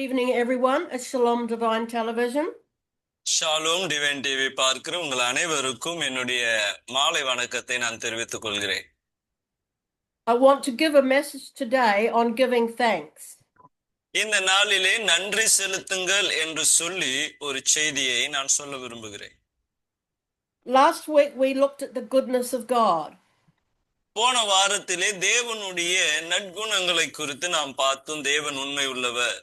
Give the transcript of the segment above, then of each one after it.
evening, everyone, at Shalom Divine Television. Shalom divine TV பார்க்கிற உங்கள் அனைவருக்கும் என்னுடைய மாலை வணக்கத்தை நான் தெரிவித்துக் கொள்கிறேன். I want to give a message today on giving thanks. இந்த நாளிலே நன்றி செலுத்துங்கள் என்று சொல்லி ஒரு செய்தியை நான் சொல்ல விரும்புகிறேன். Last week we looked at the goodness of God. போன வாரத்திலே தேவனுடைய நற்குணங்களை குறித்து நாம் பார்த்தோம். தேவன் உண்மை உள்ளவர்.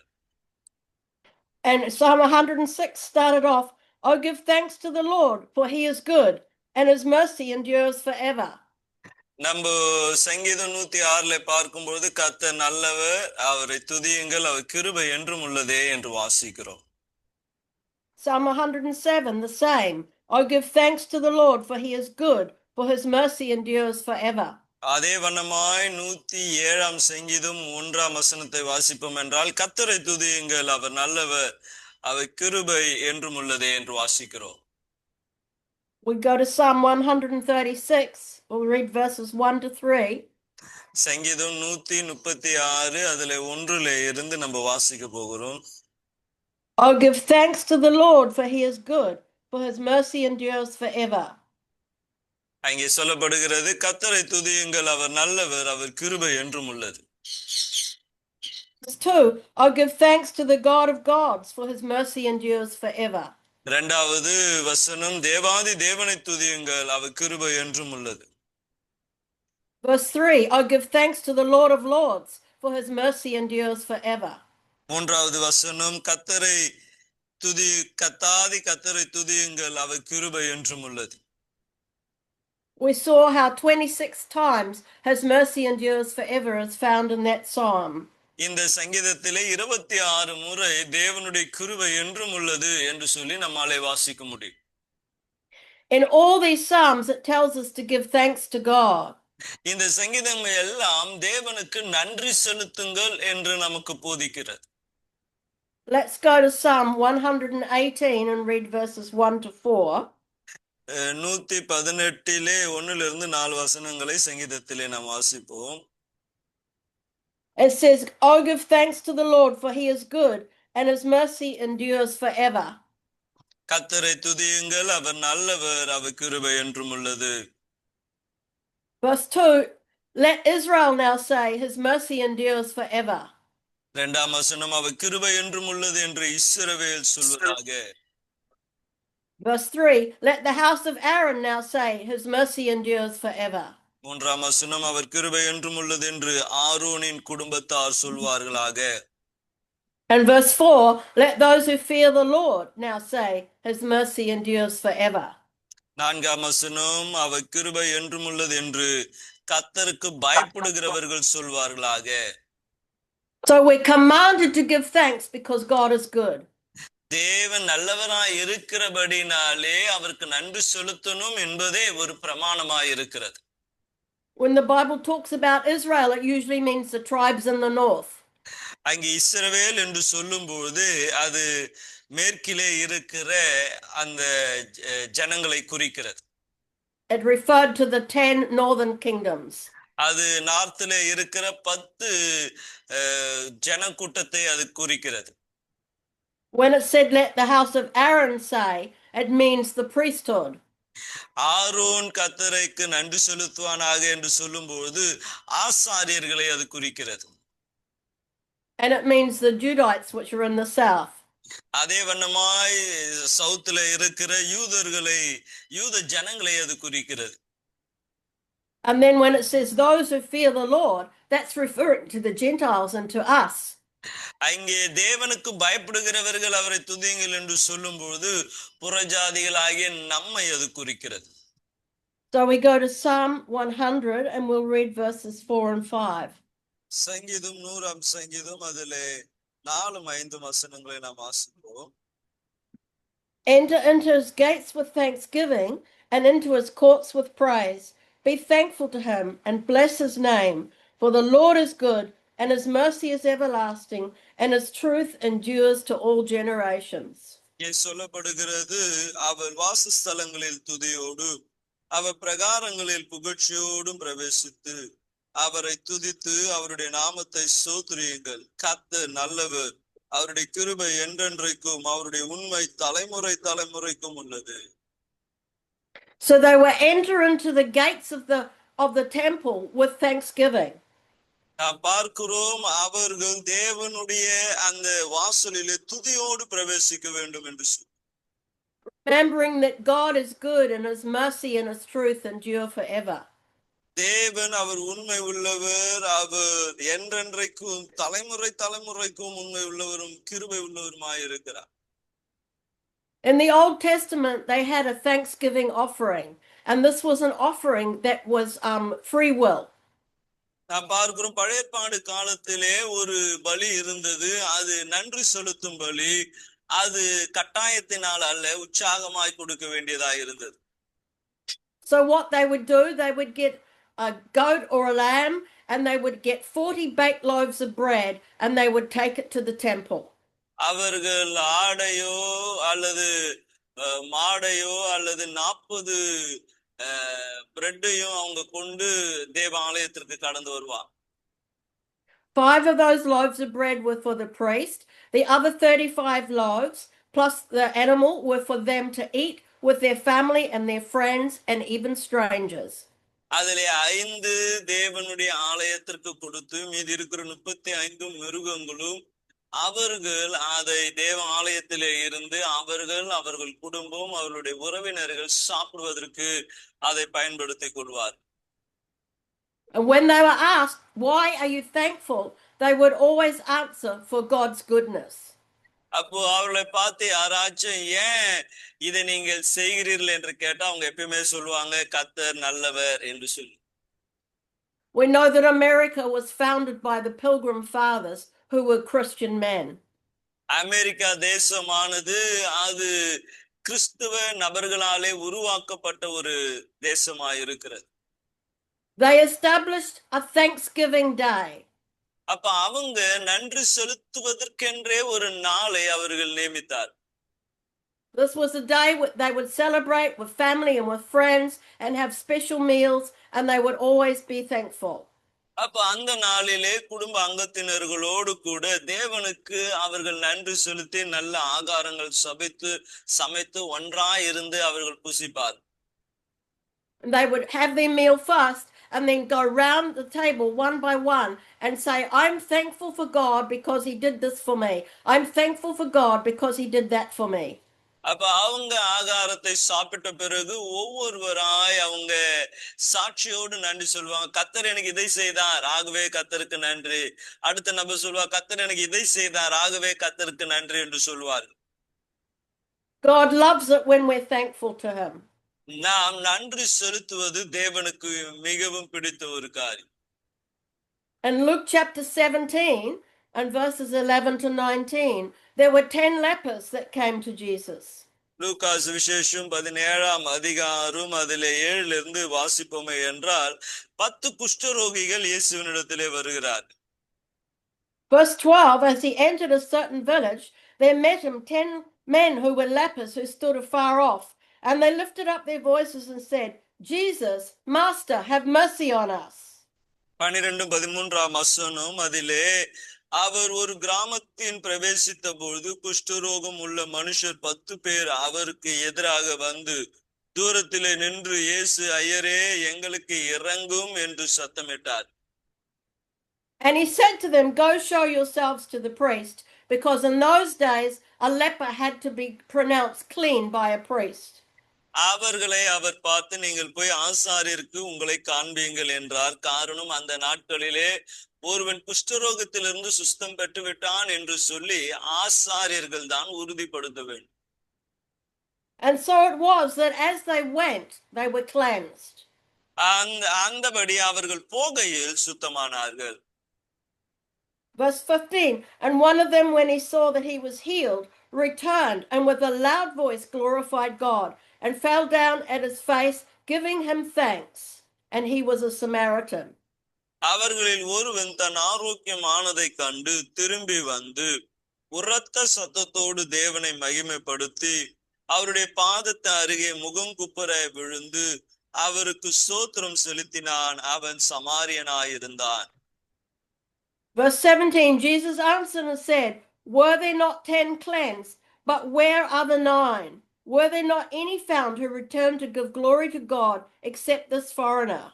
And Psalm 106 started off, "Oh, give thanks to the Lord, for he is good, and his mercy endures forever." நம்ம சங்கீதம் 106 பார்க்கும்போது கர்த்தர் நல்லவர், அவரை துதியுங்கள், அவர் கிருபை என்றும் உள்ளதே என்று வாசிக்கிறோம். Psalm 107 the same, "Oh, give thanks to the Lord, for he is good, for his mercy endures forever." அதே வண்ணமாய் 107 சங்கீதம் 1 வசனத்தை வாசிப்போம் என்றால், கர்த்தரை துதியுங்கள், அவர் நல்லவர், அவர் கிருபை என்றும் உள்ளதே என்று வாசிக்கிறோம். We go to Psalm 136, we'll read verses 1 to 3. சங்கீதம் 136 அதுல 1 இருந்து நம்ம வாசிக்க போகிறோம். "Oh, give thanks to the Lord, for he is good, for his mercy endures forever." அங்கே சொல்லப்படுகிறது, கர்த்தரை துதியுங்கள், அவர் நல்லவர், அவர் கிருபை என்றும் உள்ளது. Verse 2, "Oh, give thanks to the God of gods, for his mercy endures forever." இரண்டாவது வசனம், தேவாதி தேவனை துதியுங்கள், அவர் கிருபை என்றும் உள்ளது. Verse 3, "Oh, give thanks to the Lord of lords, for his mercy endures forever." மூன்றாவது வசனம், கர்த்தரை துதியுங்கள், அவர் கிருபை என்றும் உள்ளது. We saw how 26 times his mercy endures forever is found in that psalm. இந்த சங்கீதத்திலே 26 முறை தேவனுடைய கிருபை என்றும் உள்ளது என்று சொல்லி நம்மாலே வாசிக்க முடியும். In all these psalms it tells us to give thanks to God. இந்த சங்கீதங்கள் எல்லாம் தேவனுக்கு நன்றி செலுத்துங்கள் என்று நமக்கு போதிக்கிறது. Let's go to Psalm 118 and read verses 1 to 4. 118 1 4 வசனங்களை சங்கீதத்திலே நாம் வாசிப்போம். It says, "Oh, give thanks to the Lord, for he is good, and his mercy endures forever." கர்த்தரை துதியுங்கள், அவர் நல்லவர், அவர் கிருபை என்றும் உள்ளது. Verse 2, "Let Israel now say, his mercy endures forever." இரண்டாம் வசனம், அவர் கிருபை என்றும் உள்ளது என்று இஸ்ரவேல் சொல்வதாக. Verse 3, "Let the house of Aaron now say, his mercy endures forever." மூன்றாம் வசனம், அவர் கிருபை என்றும் உள்ளது என்று ஆரோனின் குடும்பத்தார் சொல்வார்களாக. And verse 4, "Let those who fear the Lord now say, his mercy endures forever." நான்காம் வசனம், அவர் கிருபை என்றும் உள்ளது என்று கர்த்தருக்கு பயப்படுகிறவர்கள் சொல்வார்களாக. So we're commanded to give thanks because God is good. தேவன் நல்லவராய் இருக்கிறபடினாலே அவருக்கு நன்றி செலுத்தணும் என்பதே ஒரு பிரமாணமாய் இருக்கிறது. When the Bible talks about Israel, it usually means the tribes in the north. அங்கே இஸ்ரவேல் என்று சொல்லும்போது அது மேற்கிலே இருக்கிற அந்த ஜனங்களை குறிக்கிறது. It referred to the 10 northern kingdoms. அது நார்த்ல இருக்கிற 10 ஜனக்கூட்டத்தை அது குறிக்கிறது. When it said, "Let the house of Aaron say," it means the priesthood. Aaron கர்த்தருக்கு நன்றி செலுத்துவானாக என்று சொல்லும்போது ஆசாரியர்களை அது குறிக்கிறது. And it means the Judites which are in the south. அதே வண்ணமாய் சவுத்துல இருக்கிற யூத ஜனங்களை அது குறிக்கிறது. And then when it says those who fear the Lord, that's referring to the Gentiles and to us. அங்கே தேவனுக்கு பயப்படுகிறவர்கள் அவரை துதியுங்கள் என்று சொல்லும்போது புறஜாதிகளாகிய நம்மை அது குறிக்கிறது. So we go to Psalm 100 and we'll read verses 4 and 5. சங்கீதம் 100 சங்கீதம் அதிலே 4-5 வசனங்களை நாம் வாசிப்போம். "Enter into his gates with thanksgiving and into his courts with praise. Be thankful to him and bless his name, for the Lord is good, and his mercy is everlasting, and his truth endures to all generations." இங்கே சொல்லப்படுகிறது, அவர் வாசஸ்தலங்களில் துதியோடு அவர் பிரகாரங்களில் புகழ்ச்சியோடும் பிரவேசித்து அவரை துதித்து அவருடைய நாமத்தை ஸ்தோத்திரியுங்கள். கர்த்தர் நல்லவர், அவருடைய கிருபை என்றென்றைக்கும் அவருடைய உண்மை தலைமுறை தலைமுறைக்கும் உள்ளது. So they were enter into the gates of the temple with thanksgiving. நாம் பார்க்கிறோம் அவர்கள் தேவனுடைய அந்த வாசலிலே துதியோடு பிரவேசிக்க வேண்டும் என்று சொல்லி. Remembering that God is good and his mercy and his truth endure forever. தேவன் அவர் உண்மை உள்ளவர், அவர் என்றென்றைக்கும் தலைமுறை தலைமுறைக்கும் உண்மை உள்ளவரும் கிருபை உள்ளவருமாய் இருக்கிறார். In the Old Testament, they had a thanksgiving offering, and this was an offering that was free will. நாம் பார்க்கிறோம் பழைய ஏற்பாடு காலத்திலே ஒரு பலி இருந்தது, அது நன்றி செலுத்தும் பலி. அது கட்டாயத்தினால் அல்ல, உற்சாகமாய் கொடுக்க வேண்டியதா இருந்தது. So what they would do, they would get a goat or a lamb, and they would get 40 baked loaves of bread, and they would take it to the temple. அவர்கள் ஆடையோ அல்லது மாடையோ அல்லது 40 பிரெட்டையும் அவங்க கொண்டு தேவாலயத்திற்கு கடந்து வருவார். 5 of those loaves of bread were for the priest. The other 35 loaves plus the animal were for them to eat with their family and their friends and even strangers. அதிலே 5 தேவனுடைய ஆலயத்திற்கு கொடுத்து மீதி இருக்கிற 35 மிருகங்களும் அவர்கள் அதை தேவ ஆலயத்திலே இருந்து அவர்கள் குடும்பம் அவர்களுடைய உறவினர்கள் சாப்பிடுவதற்கு அதை பயன்படுத்திக் கொள்வார். And when they were asked, why are you thankful? They would always answer, for God's goodness. அப்போ அவர்களை பார்த்து யாராச்சும் ஏன் இதை நீங்கள் செய்கிறீர்கள் என்று கேட்டா அவங்க எப்பயுமே சொல்லுவாங்க, கர்த்தர் நல்லவர் என்று சொல்லி. We know that America was founded by the Pilgrim Fathers, who were Christian men. America தேசமானது அது கிறிஸ்துவ நபர்களாலே உருவாக்கப்பட்ட ஒரு தேசமாய் இருக்கிறது. They established a Thanksgiving Day. அப்ப அவங்க நன்றி செலுத்துவதற்கென்றே ஒரு நாளை அவர்கள் நியமித்தார். This was a day they would celebrate with family and with friends and have special meals, and they would always be thankful. அப்ப அந்த நாளிலே குடும்ப அங்கத்தினர்களோடு கூட தேவனுக்கு அவர்கள் நன்றி செலுத்தி நல்ல ஆகாரங்கள் சமைத்து ஒன்றாய் இருந்து அவர்கள் புசிப்பார். They would have their meal first and then go round the table one by one and say, I'm thankful for God because he did this for me. I'm thankful for God because he did that for me. அப்ப அவங்க ஆகாரத்தை சாப்பிட்ட பிறகு ஒவ்வொருவராய் அவங்க சாட்சியோடு நன்றி சொல்லுவாங்க. கர்த்தர் எனக்கு இதை செய்தார், ஆகவே கர்த்தருக்கு நன்றி. அடுத்த நபர் சொல்லுவா, கர்த்தர் எனக்கு இதை செய்தார், ஆகவே கர்த்தருக்கு நன்றி என்று சொல்வார். God loves it when we're thankful to him. நாம் நன்றி செலுத்துவது தேவனுக்கு மிகவும் பிடித்த ஒரு காரியம். In Luke chapter 17 and verses 11 to 19, there were 10 lepers that came to Jesus. லூக்கா சுவிசேஷம் 17ஆம் அதிகாரம் அதிலே 7 இருந்து வாசிப்போமே என்றால் 10 குஷ்டரோகிகள் இயேசுவினிடத்திலே வருகிறார். Verse 12, as he entered a certain village, there met him 10 men who were lepers who stood afar off, and they lifted up their voices and said, Jesus, Master, have mercy on us. 12-13ஆம் வசனம் அதிலே அவர் ஒரு கிராமத்தின் பிரவேசித்த பொழுது குஷ்டரோகம் உள்ள மனுஷர் 10 பேர் அவருக்கு எதிராக வந்து தூரத்திலே நின்று இயேசு ஐயரே எங்களுக்கு இறங்கும் என்று சத்தமிட்டார். And he said to them, go show yourselves to the priest, because in those days a leper had to be pronounced clean by a priest. அவர்களை அவர் பார்த்து நீங்கள் போய் ஆசாரியருக்கு உங்களை காண்பீங்கள் என்றார். காரணம் அந்த நாட்களிலே ஒருவன் குஷ்டரோகத்திலிருந்து சுஸ்தம் பெற்று விட்டான் என்று சொல்லி ஆசாரியர்கள் தான் உறுதிப்படுத்த வேண்டும். And so it was that as they went, they were cleansed. அந்தபடி அவர்கள் போகையில் சுத்தமானார்கள். Verse 15, and one of them, when he saw that he was healed, returned and with a loud voice glorified God and fell down at his face, giving him thanks. And he was a Samaritan. அவர்களில் ஒருவன் தன் ஆரோக்கியமானதை கண்டு திரும்பி வந்து உரத்த சத்தத்தோடு தேவனை மகிமைப்படுத்தி அவருடைய பாதத்தை அருகே முகம் குப்புற விழுந்து அவருக்கு ஸ்தோத்திரம் செலுத்தினான். அவன் சமாரியனாயிருந்தான். Verse 17, Jesus answered and said, Were there not 10 cleansed? But where are the 9? Were there not any found who returned to give glory to God except this foreigner?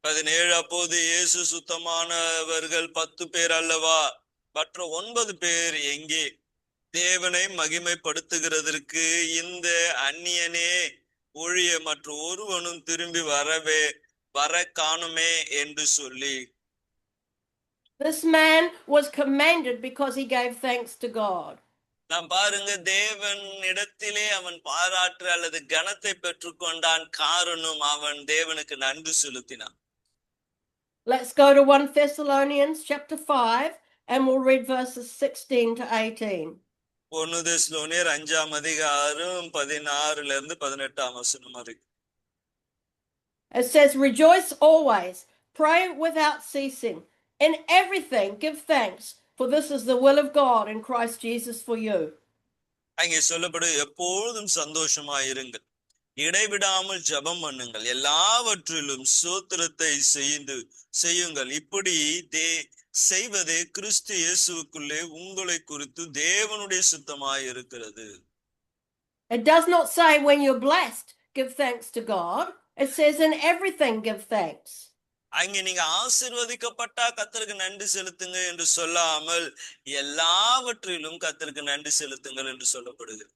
17 அப்போது இயேசு சுத்தமானவர்கள் 10 பேர் அல்லவா, மற்ற 9 பேர் எங்கே? தேவனை மகிமைப்படுத்துகிறதற்கு இந்த அந்நியனே ஒழிய மற்ற ஒருவனும் திரும்பி வர காணுமே என்று சொல்லி. This man was commended because he gave thanks to God. நாம் பாருங்க, தேவன் இடத்திலே அவன் பாராட்டு அல்லது கனத்தை பெற்றுக்கொண்டான். காரணம் அவன் தேவனுக்கு நன்றி செலுத்தினான். Let's go to 1 Thessalonians chapter 5 and we'll read verses 16 to 18. 1 தெசலோனியர் 5ஆம் அதிகாரம் 16 இருந்து 18ஆம் வசனம் வரைக்கும். It says, rejoice always, pray without ceasing. In everything give thanks, for this is the will of God in Christ Jesus for you. அங்கே சொல்லப்படும், எப்பொழுதும் சந்தோஷமாயிருங்கள், இடைவிடாமல் ஜெபம் பண்ணுங்கள், எல்லாவற்றிலும் ஸ்தோத்திரத்தை செய்யுங்கள். இப்படி செய்வதே கிறிஸ்து இயேசுவுக்குள்ளே உங்களை குறித்து தேவனுடைய சித்தமாய் இருக்கிறது. It does not say when you're blessed, give thanks to God. It says in everything give thanks. அங்கே நீங்க ஆசீர்வதிக்கப்பட்டா கர்த்தருக்கு நன்றி செலுத்துங்க என்று சொல்லாமல் எல்லாவற்றிலும் கர்த்தருக்கு நன்றி செலுத்துங்கள் என்று சொல்லப்படுகிறது.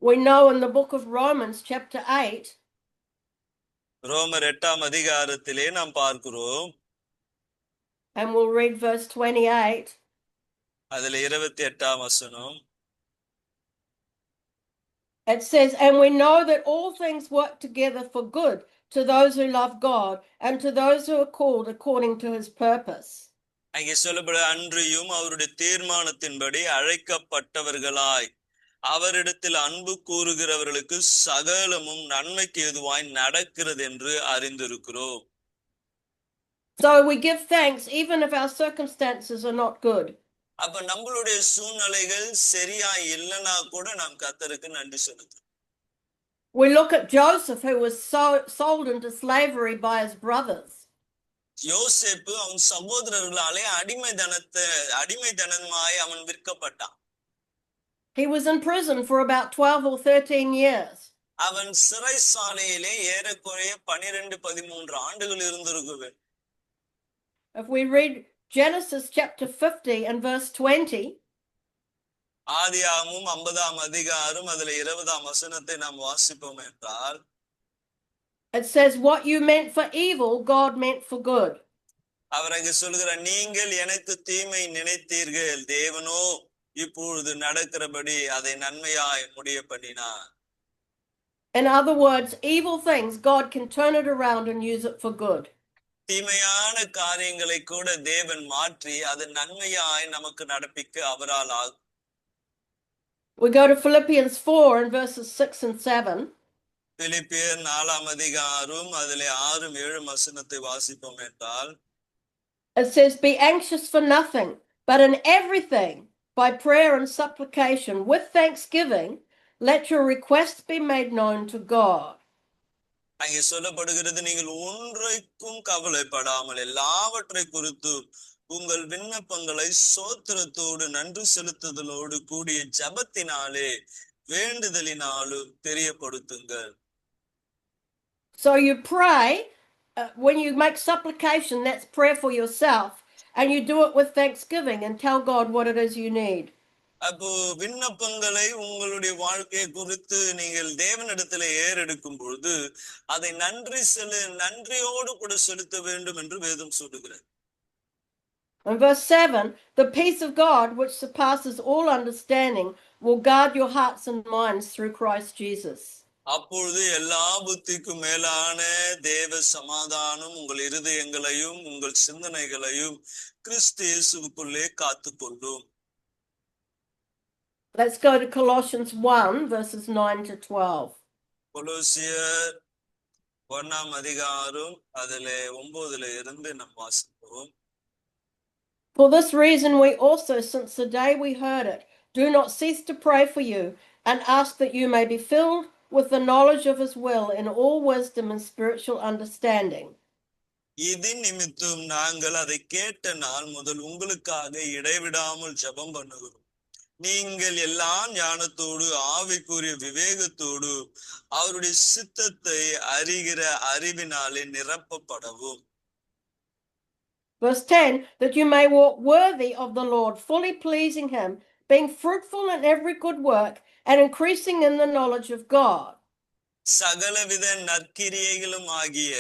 We know in the book of Romans chapter 8, ரோமர் 8ஆம் அதிகாரத்திலே நாம் பார்க்கிறோம். and we'll read verse 28. அதுல 28ஆம் வசனம். It says, and we know that all things work together for good to those who love God and to those who are called according to his purpose. அங்கே சொல்லப்பட, அன்றியும் அவருடைய தீர்மானத்தின்படி அழைக்கப்பட்டவர்களாய் அவரிடத்தில் அன்பு கூறுகிறவர்களுக்கு சகலமும் நன்மைக்கு ஏதுவாய் நடக்கிறது என்று அறிந்திருக்கிறோம். So we give thanks even if our circumstances are not good. அப்ப நம்மளுடைய சூழ்நிலைகள் சரியா இல்லைன்னா கூட நாம் கர்த்தருக்கு நன்றி செலுத்துறோம். We look at Joseph, who was sold into slavery by his brothers. யோசேப்பு அவன் சகோதரர்களாலே அடிமைத்தனமாய் அவன் விற்கப்பட்டான். He was in prison for about 12 or 13 years. அவன் சிறைசாலையிலே ஏறக்குறைய 12-13 ஆண்டுகள் இருந்திருக்குவேன். If we read Genesis chapter 50 and verse 20, ஆதியாகமம் 50ஆம் அதிகாரம் அதுல 20ஆம் வசனத்தை நாம் வாசிப்போம் என்றால், it says, what you meant for evil, God meant for good. அவர் அங்கு சொல்கிறார், நீங்கள் எனக்கு தீமை நினைத்தீர்கள், தேவனோ இப்பொழுது நடக்கிறபடி அதை நன்மையாய் முடிய பண்ணினார். In other words, evil things, God can turn it around and use it for good. தீமையான காரியங்களை கூட தேவன் மாற்றி அது நன்மையாய் நமக்கு நடப்பிக்க அவரால் ஆகும். We go to Philippians 4 and verses 6 and 7. பிலிப்பியர் 4ஆம் அதிகாரம் அதிலே 6-7 வசனத்தை வாசிப்போம் என்றால், it says, be anxious for nothing, but in everything, by prayer and supplication, with thanksgiving, let your requests be made known to God. அங்கே சொல்லப்படுகிறது, நீங்கள் ஒன்றைக்கும் கவலைப்படாமல் எல்லாவற்றை குறித்து உங்கள் விண்ணப்பங்களை ஸ்தோத்திரத்தோடு நன்றி செலுத்துதலோடு கூடிய ஜெபத்தினாலே வேண்டுதலினாலும் தெரியப்படுத்துங்கள். So you pray, when you make supplication, that's prayer for yourself, and you do it with thanksgiving and tell God what it is you need. அப்போ விண்ணப்பங்களை உங்களுடைய வாழ்க்கையை குறித்து நீங்கள் தேவனிடத்தில் ஏறெடுக்கும் பொழுது அதை நன்றியோடு கூட செலுத்த வேண்டும் என்று வேதம் சொல்லுகிறது. In verse 7, the peace of God, which surpasses all understanding, will guard your hearts and minds through Christ Jesus. அப்பொழுது எல்லா புத்திக்கும் மேலான தேவ சமாதானம் உங்கள் இருதயங்களையும் உங்கள் சிந்தனைகளையும் கிறிஸ்து இயேசுவுக்குள்ளே காத்துக்கொள்ளும். Let's go to Colossians 1, verses 9 to 12. கொலோசியர் 1ஆம் அதிகாரம் அதிலே 9 இருந்து நாம் வாசிப்போம். For this reason we also, since the day we heard it, do not cease to pray for you and ask that you may be filled with the knowledge of his will in all wisdom and spiritual understanding. இது நிமித்தம் நாங்கள் அதை கேட்ட நாள் முதல் உங்களுக்காக இடைவிடாமல் ஜெபம் பண்ணுகிறோம். நீங்கள் எல்லா ஞானத்தோடு ஆவிக்குரிய விவேகத்தோடு அவருடைய சித்தத்தை அறிகிற அறிவினாலே நிரப்பப்படவும். Verse 10, that you may walk worthy of the Lord, fully pleasing him, being fruitful in every good work and increasing in the knowledge of God. சகலவித நற்கிரியைகளும் ஆகிய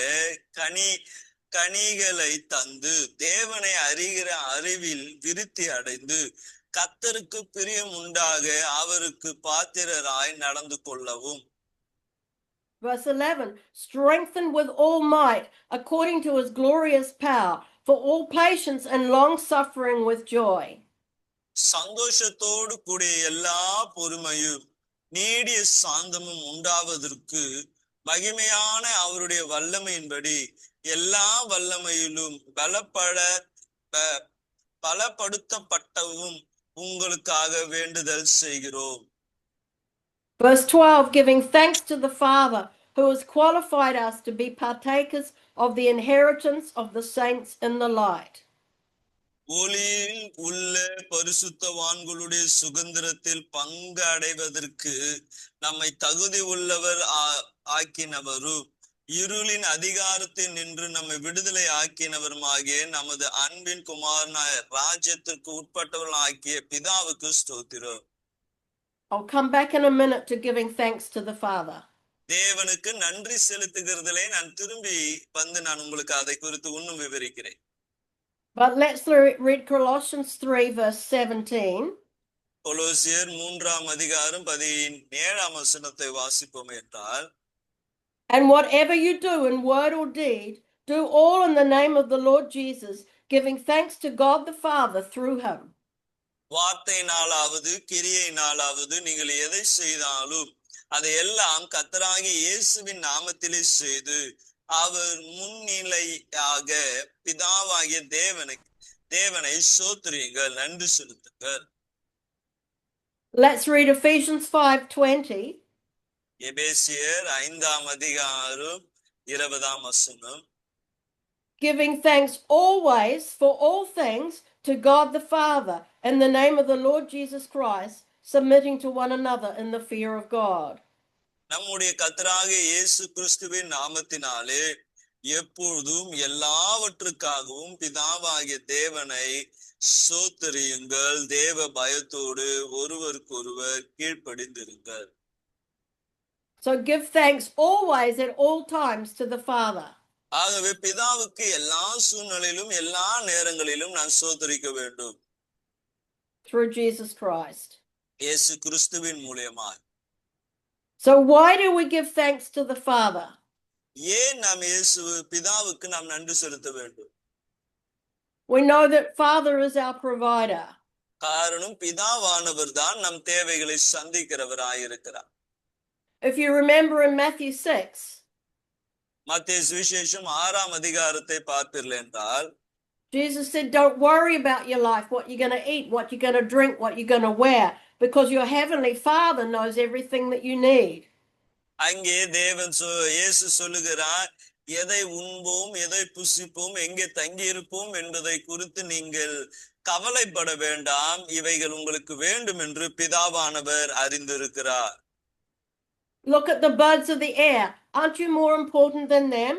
கனிகளை தந்து தேவனை அறிகிற அறிவில் விருத்தி அடைந்து கர்த்தருக்கு பிரியம் உண்டாக அவருக்கு பாத்திரராய் நடந்து கொள்ளவும். Verse 11, strengthened with all might according to his glorious power, for all patience and long suffering with joy. சந்தோஷத்தோடு கூடிய எல்லா பொறுமையும் நீடிய சாந்தமும் உண்டாவதற்கு மகிமையான அவருடைய வல்லமையின்படி எல்லா வல்லமையிலும் பலப்படுத்தப்பட்டவும் உங்களுக்காக வேண்டுதல் செய்கிறோம். Verse 12, giving thanks to the Father who has qualified us to be partakers of the inheritance of the saints in the light. ஒளியில் உள்ள பரிசுத்தவான்களுடைய சுதந்திரத்தில் பங்கு அடைவதற்கு நம்மை தகுதி உள்ளவர் ஆக்கினவரும் இருளின் அதிகாரத்தில் நின்று நம்மை விடுதலை ஆக்கினவருமாகிய நமது அன்பின் குமாரனாய ராஜ்யத்திற்கு உட்பட்டவர்கள் ஆக்கிய பிதாவுக்கு ஸ்தோத்திரம். I'll come back in a minute to giving thanks to the Father. தேவனுக்கு நன்றி செலுத்துகிறதிலே நான் திரும்பி வந்து நான் உங்களுக்கு அதை குறித்து இன்னும் விவரிக்கிறேன். But let's read Colossians 3 verse 17. கொலோசியர் 3ஆம் அதிகாரம் 17ஆம் வசனத்தை வாசிப்போம் என்றால், and whatever you do in word or deed, do all in the name of the Lord Jesus, giving thanks to God the Father through him. வார்த்தையினாலாவது கிரியையினாலாவது நீங்கள் எதை செய்தாலும் அதையெல்லாம் கர்த்தராகிய இயேசுவின் நாமத்திலே செய்து அவர் முன்னிலையாக பிதாவாகிய தேவனை ஸ்தோத்திரியுங்கள், நன்றி செலுத்துங்கள். Let's read Ephesians 5:20. எபேசியர் 5ஆம் அதிகாரம் 20ஆம் வசனம். Giving thanks always for all things to God the Father in the name of the Lord Jesus Christ, submitting to one another in the fear of God. நம்முடைய கர்த்தராகிய இயேசு கிறிஸ்துவின் நாமத்தினாலே எப்பொழுதும் எல்லாவற்றுக்காகவும் பிதாவாகிய தேவனை ஸ்தோத்திரியுங்கள், தேவ பயத்தோடு ஒருவருக்கொருவர் கீழ்ப்படிந்திருங்கள். So give thanks always at all times to the Father. ஆகவே பிதாவுக்கு எல்லா சூழ்நிலையிலும் எல்லா நேரங்களிலும் நான் ஸ்தோத்திரிக்க வேண்டும். Through Jesus Christ. இயேசு கிறிஸ்துவின் மூலமாய். So why do we give thanks to the Father? ஏன் நாம் பிதாவுக்கு நாம் நன்றி செலுத்த வேண்டும்? We know that Father is our provider. காரணம் பிதாவானவர் தான் நம் தேவைகளை சந்திக்கிறவராயிருக்கிறார். If you remember in Matthew 6, மத்தேயு சுவிசேஷம் 6ஆம் அதிகாரத்தை பார்ப்பீர்கள் என்றால், Jesus said, don't worry about your life, what you're going to eat, what you're going to drink, what you're going to wear, because your heavenly Father knows everything that you need. அங்கே இயேசு சொல்லுகிறார், எதை உண்போம், எதை புசிப்போம், எங்கே தங்கி இருப்போம் என்பதை குறித்து நீங்கள் கவலைப்பட வேண்டாம், இவைகள் உங்களுக்கு வேண்டும் என்று பிதாவானவர் அறிந்திருக்கிறார். Look at the birds of the air. Aren't you more important than them?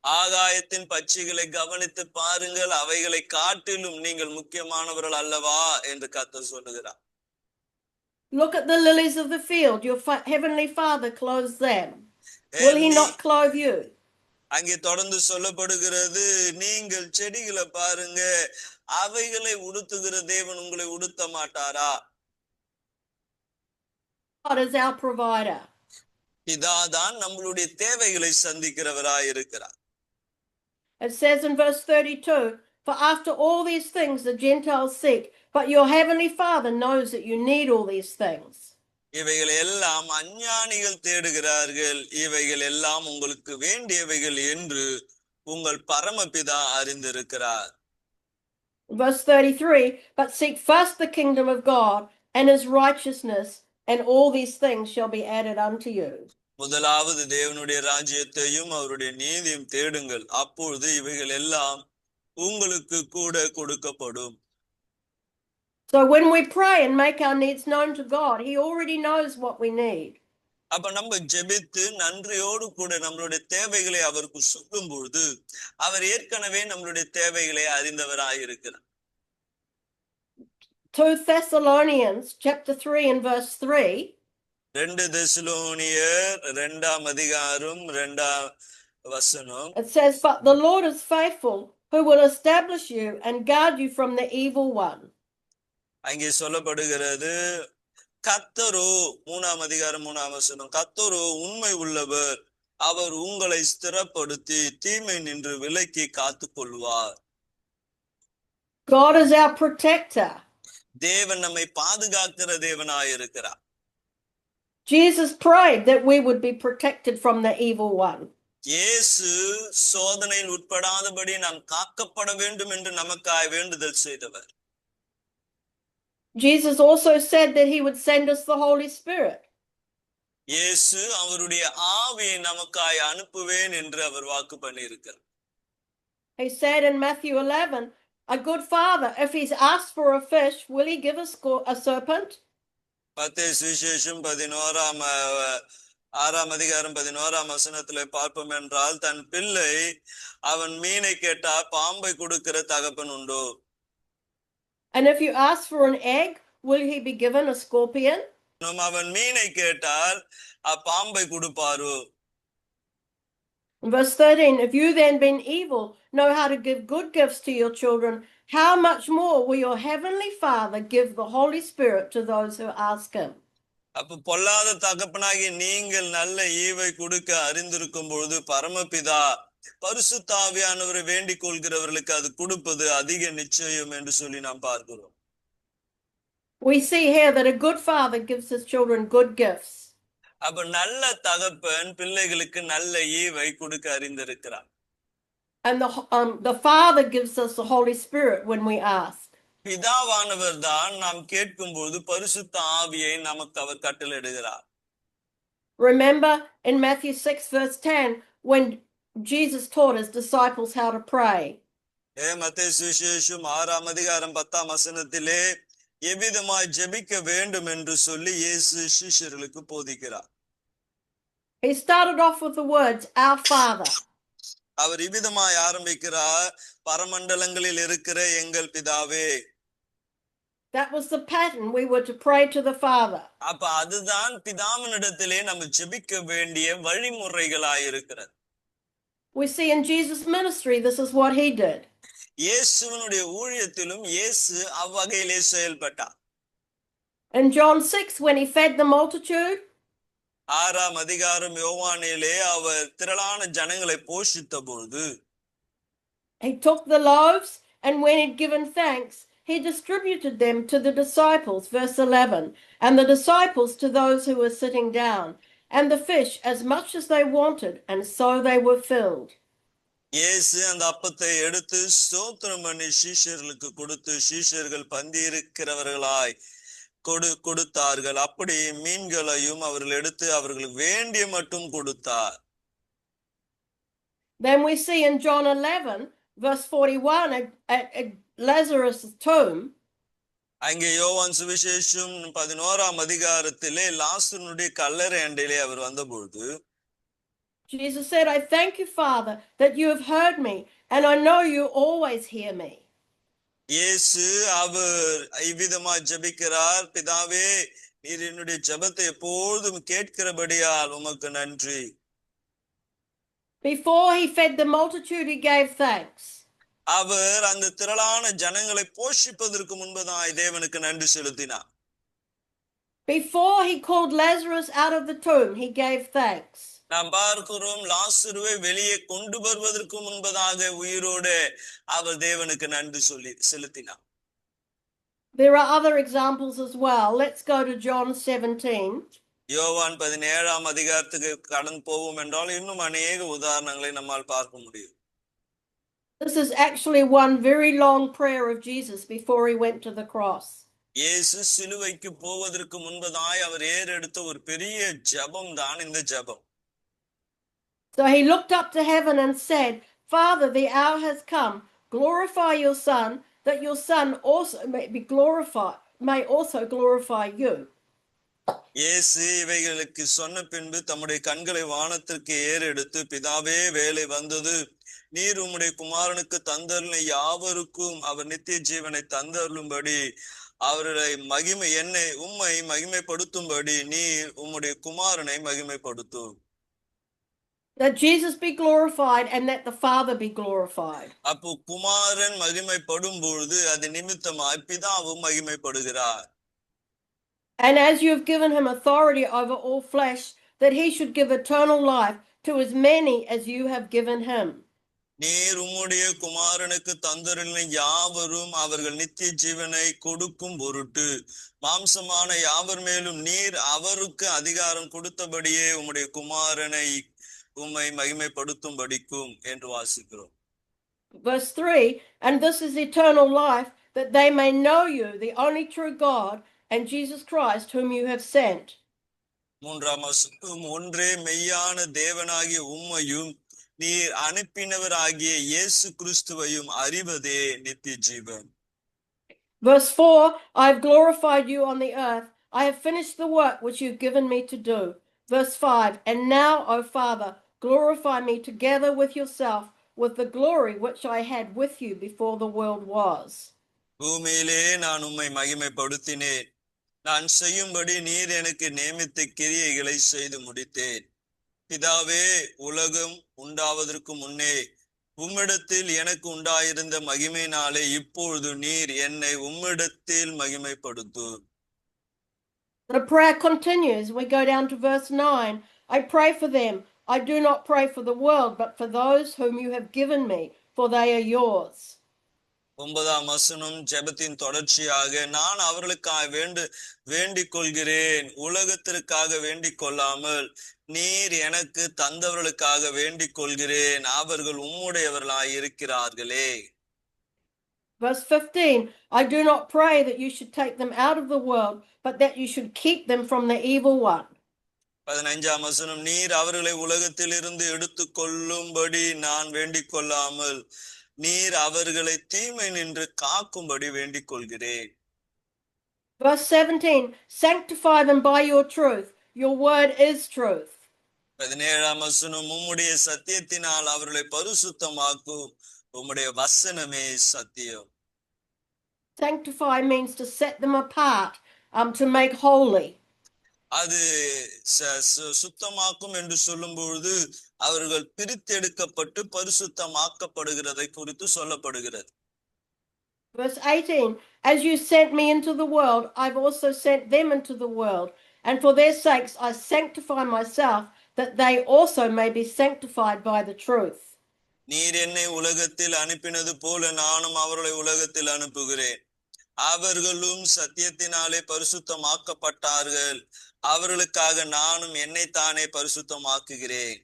ஆகாயத்தின் பட்சிகளை கவனித்து பாருங்கள், அவைகளை காட்டிலும் நீங்கள் முக்கியமானவர்கள் அல்லவா என்று கர்த்தர் சொல்லுகிறார். Look at the lilies of the field. Your heavenly Father clothes them. Will he not clothe you? அங்கே தொடர்ந்து சொல்லப்படுகிறது, நீங்கள் செடிகளை பாருங்க, அவைகளை உடுத்துகிற தேவன் உங்களை உடுத்த மாட்டாரா? God is our provider. பிதாதான் நம்மளுடைய தேவைகளை சந்திக்கிறவராய் இருக்கிறார். It says in verse 32, for after all these things the Gentiles seek, but your heavenly Father knows that you need all these things. இவைகள் எல்லாம் அஞ்ஞானிகள் தேடுகிறார்கள், இவைகள் எல்லாம் உங்களுக்கு வேண்டியவைகள் என்று உங்கள் பரமபிதா அறிந்திருக்கிறார். Verse 33, but seek first the kingdom of God and his righteousness, and all these things shall be added unto you. முதலாவது தேவனுடைய ராஜ்யத்தையும் அவருடைய நீதியும் தேடுங்கள், அப்பொழுது இவைகள் எல்லாம் உங்களுக்கு கூட கொடுக்கப்படும். So when we pray and make our needs known to God, He already knows what we need. அப்ப நம்ம ஜெபித்து நன்றியோடு கூட நம்மளுடைய தேவைகளை அவருக்கு சொல்லும் பொழுது அவர் ஏற்கனவே நம்மளுடைய தேவைகளை அறிந்தவராயிருக்கிறார். 2 Thessalonians chapter 3 and verse 3. 2 தெசலோனியர் 2ஆம் அதிகாரம் 2ஆம் வசனம். It says, "But the Lord is faithful, who will establish you and guard you from the evil one." அங்கே சொல்லப்படுகிறது, கர்த்தரோ 3ஆம் அதிகாரம் 3ஆம் வசனம், கர்த்தரோ உண்மை உள்ளவர், அவர் உங்களை ஸ்திரப்படுத்தி தீமை நின்று விலக்கி காத்துக் கொள்வார். God is our protector. தேவன் நம்மை பாதுகாக்கிற தேவனாயிருக்கிறார். Jesus prayed that we would be protected from the evil one. இயேசு சோதனையில் உட்படாதபடி நாம் காக்கப்பட வேண்டும் என்று நமக்காய் வேண்டுதல் செய்தவர். Jesus also said that he would send us the Holy Spirit. இயேசு அவருடைய ஆவியை நமக்காய் அனுப்புவேன் என்று அவர் வாக்கு பண்ணியிருக்கிறார். He said in Matthew 11, "A good father, if he's asked for a fish, will he give a serpent?" மத்தேயு சுவிசேஷம் 6ஆம் அதிகாரம் 11ஆம் வசனத்திலே பார்ப்போம் என்றால், தன் பிள்ளை அவன் மீனை கேட்டா பாம்பை கொடுக்கிற தகப்பன் உண்டோ? And if you ask for an egg, will he be given a scorpion? அவன் மீனை கேட்டால் பாம்பை கொடுப்பாரோ? Verse 13, "If you then, being evil, know how to give good gifts to your children, how much more will your heavenly Father give the Holy Spirit to those who ask him?" அப்ப பொல்லாத தகப்பனாகி நீங்கள் நல்ல ஈவை கொடுக்க அறிந்திருக்கும் பொழுது பரமபிதா பரிசுத்த ஆவியானவரை வேண்டிக் கொள்கிறவர்களுக்கு அது கொடுப்பது அதிக நிச்சயம் என்று சொல்லி நாம் பார்க்கிறோம். We see here that a good father gives his children good gifts. அப்ப நல்ல தகப்பன் பிள்ளைகளுக்கு நல்ல ஈவை கொடுக்க அறிந்திருக்கிறார். And the Father gives us the Holy Spirit when we ask. பிதாவானவர் தான் நாம் கேட்கும்போது பரிசுத்த ஆவியை நமக்கு அவர் கட்டளையிடுகிறார். Remember in Matthew 6 verse 10 when Jesus taught his disciples how to pray. மத்தேயு சுவிசேஷம் 6ஆம் அதிகாரம் 10ஆம் வசனத்திலே எவ்விதமாய் ஜெபிக்க வேண்டும் என்று சொல்லி இயேசு சீஷர்களுக்கு போதிக்கிறார். He started off with the words, "Our Father." அவர் இவ்விதமாய் ஆரம்பிக்கிறார், பரமண்டலங்களில் இருக்கிற எங்கள் பிதாவே. That was the pattern we were to pray to the Father. அப்ப அதுதான் பிதாவினிடத்திலே நம்ம ஜெபிக்க வேண்டிய வழிமுறைகளாயிருக்கிறது. We see in Jesus' ministry this is what he did. இயேசுவினுடைய ஊழியத்திலும் இயேசு அவ்வகையிலே செயல்பட்டார். In John 6 when he fed the multitude, 6ஆம் அதிகாரம் யோவானிலே அவர் திரளான ஜனங்களை போஷித்த பொழுது, he took the loaves and when he'd given thanks, he distributed them to the disciples, verse 11, and the disciples to those who were sitting down, and the fish as much as they wanted, and so they were filled. இயேசு அந்த அப்பத்தை எடுத்து ஸ்தோத்திரம் பண்ணி சீஷர்களுக்கு கொடுத்து சீஷர்கள் பந்தி இருக்கிறவர்களாய் கொடுத்தார்கள். அப்படி மீன்களையும் அவர்கள் எடுத்து அவர்களுக்கு வேண்டிய மட்டும் கொடுத்தார். Then we see in John 11 verse 41 at Lazarus' tomb, அங்கே யோவான் சுவிசேஷம் 11ஆம் அதிகாரத்திலே லாசருடைய கல்லறை அண்டையிலே அவர் வந்தபொழுது, Jesus said, "I thank you, Father, that you have heard me, and I know you always hear me." இயேசு அவர் இவ்விதமாய் ஜெபிக்கிறார், பிதாவே நீர் என்னுடைய ஜெபத்தை எப்பொழுதும் கேட்கிறபடியால் உமக்கு நன்றி. Before he fed the multitude, he gave thanks. அவர் அந்த திரளான ஜனங்களை போஷிப்பதற்கு முன்பதாய் தேவனுக்கு நன்றி செலுத்தினார். Before he called Lazarus out of the tomb, he gave thanks. நாம் பார்க்கிறோம், லாசருவை வெளியே கொண்டு வருவதற்கு முன்பதாக உயிரோடு அவர் தேவனுக்கு நன்றி செலுத்தினார். There are other examples as well. Let's go to John 17. யோவான் 17ஆம் அதிகாரத்துக்கு கடந்து போவோம் என்றால் இன்னும் அநேக உதாரணங்களை நம்மால் பார்க்க முடியும். This is actually one very long prayer of Jesus before he went to the cross. இயேசு சிலுவைக்கு போவதற்கு முன்பதாய் அவர் ஏறெடுத்த ஒரு பெரிய ஜெபம் தான் இந்த ஜெபம். So he looked up to heaven and said, Father, the hour has come. Glorify your Son, that your Son also may also glorify you. இயேசு இவைகளுக்கு சொன்ன பின்பு தம்முடைய கண்களை வானத்திற்கு ஏறெடுத்து, பிதாவே, வேலை வந்தது. நீர் உம்முடைய குமாரனுக்கு தந்தருளின யாவருக்கும் அவர் நித்திய ஜீவனை தந்தருளும்படி உம்மை மகிமைப்படுத்தும்படி நீர் உம்முடைய குமாரனை மகிமைப்படுத்தும். That Jesus be glorified and that the Father be glorified. அப்போ குமாரன் மகிமைப்படும் பொழுது அது நிமித்தமாய் பிதாவும் மகிமைப்படுகிறார். And as you have given him authority over all flesh, that he should give eternal life to as many as you have given him. நீர் உம்முடைய குமாரனுக்கு தந்தருளின யாவரும் அவர்கள் நித்திய ஜீவனை கொடுக்கும் பொருட்டு மாம்சமான யாவர் மேலும் நீர் அவருக்கு அதிகாரம் கொடுத்தபடியே உம்முடைய குமாரனை உம்மை மகிமைப்படுத்தும்படிக்கும் என்று வாசிக்கிறோம். Verse 3, and this is eternal life, that they may know you, the only true God, and Jesus Christ, whom you have sent. மூன்றாம் வசனம், ஒன்றே மெய்யான தேவனாகிய உம்மையும் நீர் அனுப்பினவராகிய இயேசு கிறிஸ்துவையும் அறிவதே நித்திய ஜீவன். Verse 4, I have glorified you on the earth. I have finished the work which you've given me to do. Verse 5, and now, O Father, glorify me together with yourself, with the glory which I had with you before the world was. பூமியிலே நான் உம்மை மகிமைப்படுத்தினேன். நான் செய்யும்படி நீர் எனக்கு நியமித்த கிரியைகளை செய்து முடித்தேன். பிதாவே, உலகம் உண்டாவதற்கு முன்னே உம்மிடத்தில் எனக்கு உண்டாயிருந்த மகிமையினாலே இப்பொழுது நீர் என்னை உம்மிடத்தில் மகிமைப்படுத்தும். The prayer continues. We go down to verse 9. I pray for them. I do not pray for the world, but for those whom you have given me, for they are yours. 9ஆம் வசனம் ஜெபத்தின் தொடர்ச்சியாக, நான் அவர்களுக்காக வேண்டிக் கொள்கிறேன், உலகத்திற்காக வேண்டிக் கொள்ளாமல் நீர் எனக்கு தந்தவர்களுக்காக வேண்டிக் கொள்கிறேன், அவர்கள் உம்முடையவர்களாய் இருக்கிறார்களே. Verse 15, I do not pray that you should take them out of the world, but that you should keep them from the evil one. 15ஆம் வசனம், நீர் அவர்களை உலகத்திலிருந்து எடுத்துக் கொள்ளும்படி நான் வேண்டிக் கொள்ளாமல் நீர் அவர்களை தீமை நின்று காக்கும்படி வேண்டிக் கொள்கிறேன். Verse 17, sanctify them by your truth. Your word is truth. 17ஆம் வசனம், உம்முடைய சத்தியத்தினால் அவர்களை பரிசுத்தமாக்கும், உம்முடைய வசனமே சத்தியம். Sanctify means to set them apart, to make holy. அது சுத்தமாக்கும் என்று சொல்லும் பொழுது அவர்கள் பிரித்தெடுக்கப்பட்டு பரிசுத்தமாக்கப்படுகிறதை குறித்து சொல்லப்படுகிறது. Verse 18, as you sent me into the world, I've also sent them into the world, and for their sakes I sanctify myself, that they also may be sanctified by the truth. நீர் என்னை உலகத்தில் அனுப்பினது போல நானும் அவர்களை உலகத்தில் அனுப்புகிறேன், அவர்களும் சத்தியத்தினாலே பரிசுத்தமாக்கப்பட்டார்கள், அவர்களுக்காக நானும் என்னைத்தானே பரிசுத்தமாக்குகிறேன்.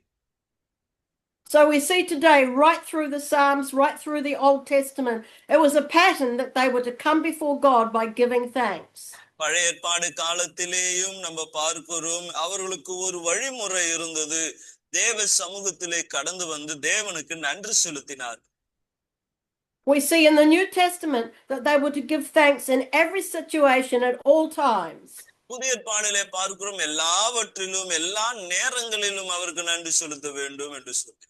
So we see today, right through the Psalms, right through the Old Testament, it was a pattern that they were to come before God by giving thanks. பழைய ஏற்பாடு காலத்திலேயும் நம்ம பார்க்கிறோம், அவர்களுக்கு ஒரு வழிமுறை இருந்தது. தேவ சமூகத்திலே கடந்து வந்து தேவனுக்கு நன்றி செலுத்தினார். We see in the New Testament that they were to give thanks in every situation at all times. புதிய ஏற்பாடிலே பார்க்கிறோம், எல்லாவற்றிலும் எல்லா நேரங்களிலும் அவருக்கு நன்றி செலுத்த வேண்டும் என்று சொல்லி.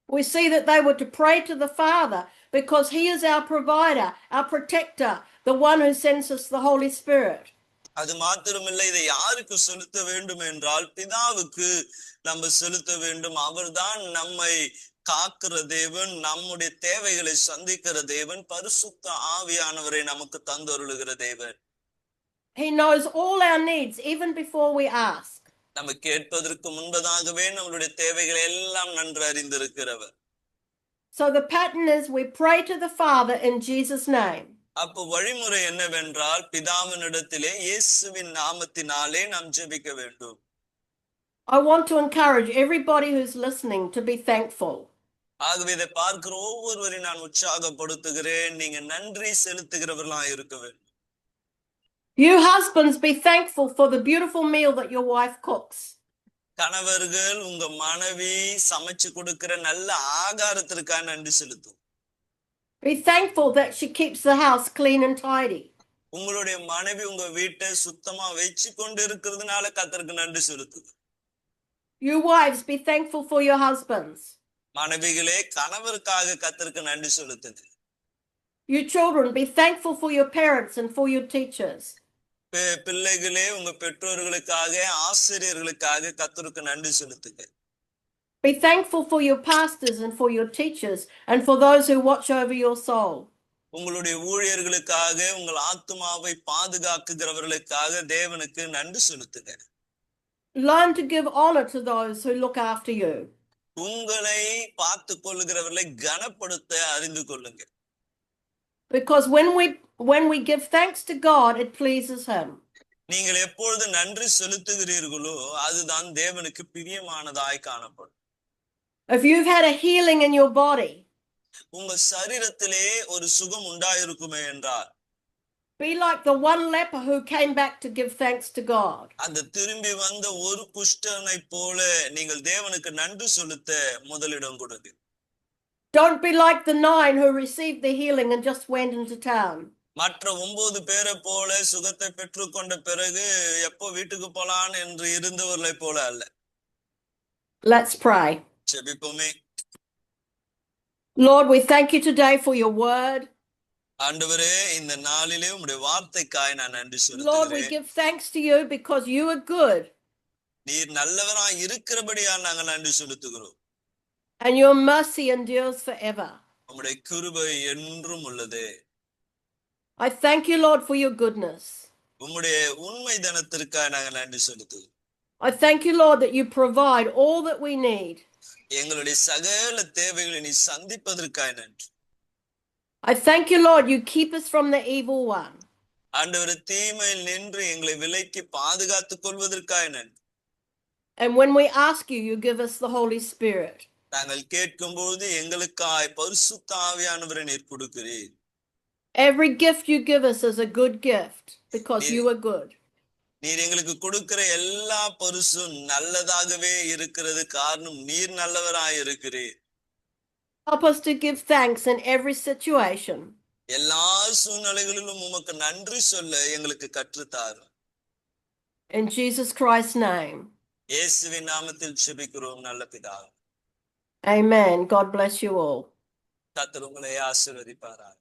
We see that they were to pray to the Father because he is our provider, our protector, the one who sends us the Holy Spirit. அது மாத்திரமில்லை, இதை யாருக்கு செலுத்த வேண்டும் என்றால் பிதாவுக்கு நம்ம செலுத்த வேண்டும். அவர்தான் நம்மை காக்கிற தேவன், நம்முடைய தேவைகளை சந்திக்கிற தேவன், பரிசுத்த ஆவியானவரை நமக்கு தந்தருளுகிற தேவன். He knows all our needs even before we ask. நம்ம கேட்பதற்கு முன்பதாகவே நம்மளுடைய தேவைகளை எல்லாம் நன்கு அறிந்திருக்கிறவர். So the pattern is we pray to the Father in Jesus' name. அப்போ வழிமுறை என்னவென்றால் பிதாவினிடத்திலே இயேசுவின் நாமத்தினாலே நாம் ஜெபிக்க வேண்டும். I want to encourage everybody who's listening to be thankful. ஆகவே இதை பார்க்கிற ஒவ்வொருவரையும் நான் உற்சாகப்படுத்துகிறேன், நீங்க நன்றி செலுத்துகிறவர்களாக இருக்க வேண்டும். You husbands, be thankful for the beautiful meal that your wife cooks. கணவர்கள் உங்க மனைவி சமைச்சு கொடுக்கிற நல்ல ஆகாரத்திற்காக நன்றி செலுத்தும். Be thankful that she keeps the house clean and tidy. உங்களுடைய மனைவி உங்க வீட்டை சுத்தமா வச்சு கொண்டு இருக்கிறதுனால கர்த்தருக்கு நன்றி செலுத்துது. You wives, be thankful for your husbands. மனைவிகளே கணவருக்காக கர்த்தருக்கு நன்றி செலுத்துது. You children, be thankful for your parents and for your teachers. பிள்ளைகளே உங்க பெற்றோர்களுக்காக ஆசிரியர்களுக்காக கர்த்தருக்கு நன்றி செலுத்துங்க. Be thankful for your pastors and for your teachers and for those who watch over your soul. உங்களுடைய ஊழியர்களுக்காக உங்கள் ஆத்துமாவை பாதுகாக்குகிறவர்களுக்காக தேவனுக்கு நன்றி செலுத்துங்க. Learn to give honor to those who look after you. உங்களை பார்த்து கொள்ளுகிறவர்களை கனப்படுத்த அறிந்து கொள்ளுங்க. Because when we give thanks to God, it pleases him. நீங்கள் எப்பொழுது நன்றி செலுத்துகிறீர்களோ அதுதான் தேவனுக்கு பிரியமானதாய் காணப்படும். If you've had a healing in your body, உங்க சரீரத்திலே ஒரு சுகம் உண்டாயிருக்குமே என்றால் be like the one leper who came back to give thanks to God. அந்த திரும்பி வந்த ஒரு குஷ்டனை போல நீங்கள் தேவனுக்கு நன்றி செலுத்த முதலிடம் கொடுங்க. Don't be like the 9 who received the healing and just went into town. மற்ற 9 பேரை போல சுகத்தை பெற்றுக்கொண்ட பிறகு எப்போ வீட்டுக்கு போலாம் என்று இருந்தவர்களை போல அல்ல. Let's pray. ஜெபிப்போமே. Lord, we thank you today for your word. ஆண்டவரே இந்த நாளிலே உம்முடைய வார்த்தைக்காய் நான் நன்றி Lord, we செலுத்துகிறேன். give thanks to you because you are good நீர் நல்லவராய் இருக்கிறபடியால் நாங்கள் நன்றி செலுத்துகிறோம். and your mercy endures forever. உம்முடைய கிருபை என்றும் உள்ளது. I thank you, Lord, for your goodness. உம்முடைய உண்மை தனத்திற்காக நாங்கள் நன்றி செலுத்துகிறோம். I thank you, Lord, that you provide all that we need. எங்களுடைய சகல தேவைகளை நீ சந்திப்பதற்காக நன்றி. I thank you, Lord, you keep us from the evil one. ஆண்டவரே தீமையில் நின்று எங்களை விலக்கி பாதுகாத்துக் கொள்வதற்காக நன்றி. And when we ask you, you give us the Holy Spirit. நாங்கள் கேட்கும்போது எங்களுக்காய் பரிசுத்த ஆவியானவரை நீர் கொடுக்கிறீர். Every gift you give us is a good gift because you are good. நீர் எங்களுக்கு கொடுக்கிற எல்லா பரிசும் நல்லதாகவே இருக்கிறது காரணம் நீர் நல்லவராய் இருக்கிறீர். Help us to give thanks in every situation. எல்லா சூழ்நிலைகளிலும் உமக்கு நன்றி சொல்ல எங்களுக்கு கற்றுத்தார். In Jesus Christ's name. இயேசுவின் நாமத்தில் ஜெபிக்கிறோம் நல்ல பிதாவே. Amen. God bless you all. கர்த்தர் உங்களை ஆசீர்வதிப்பாராக.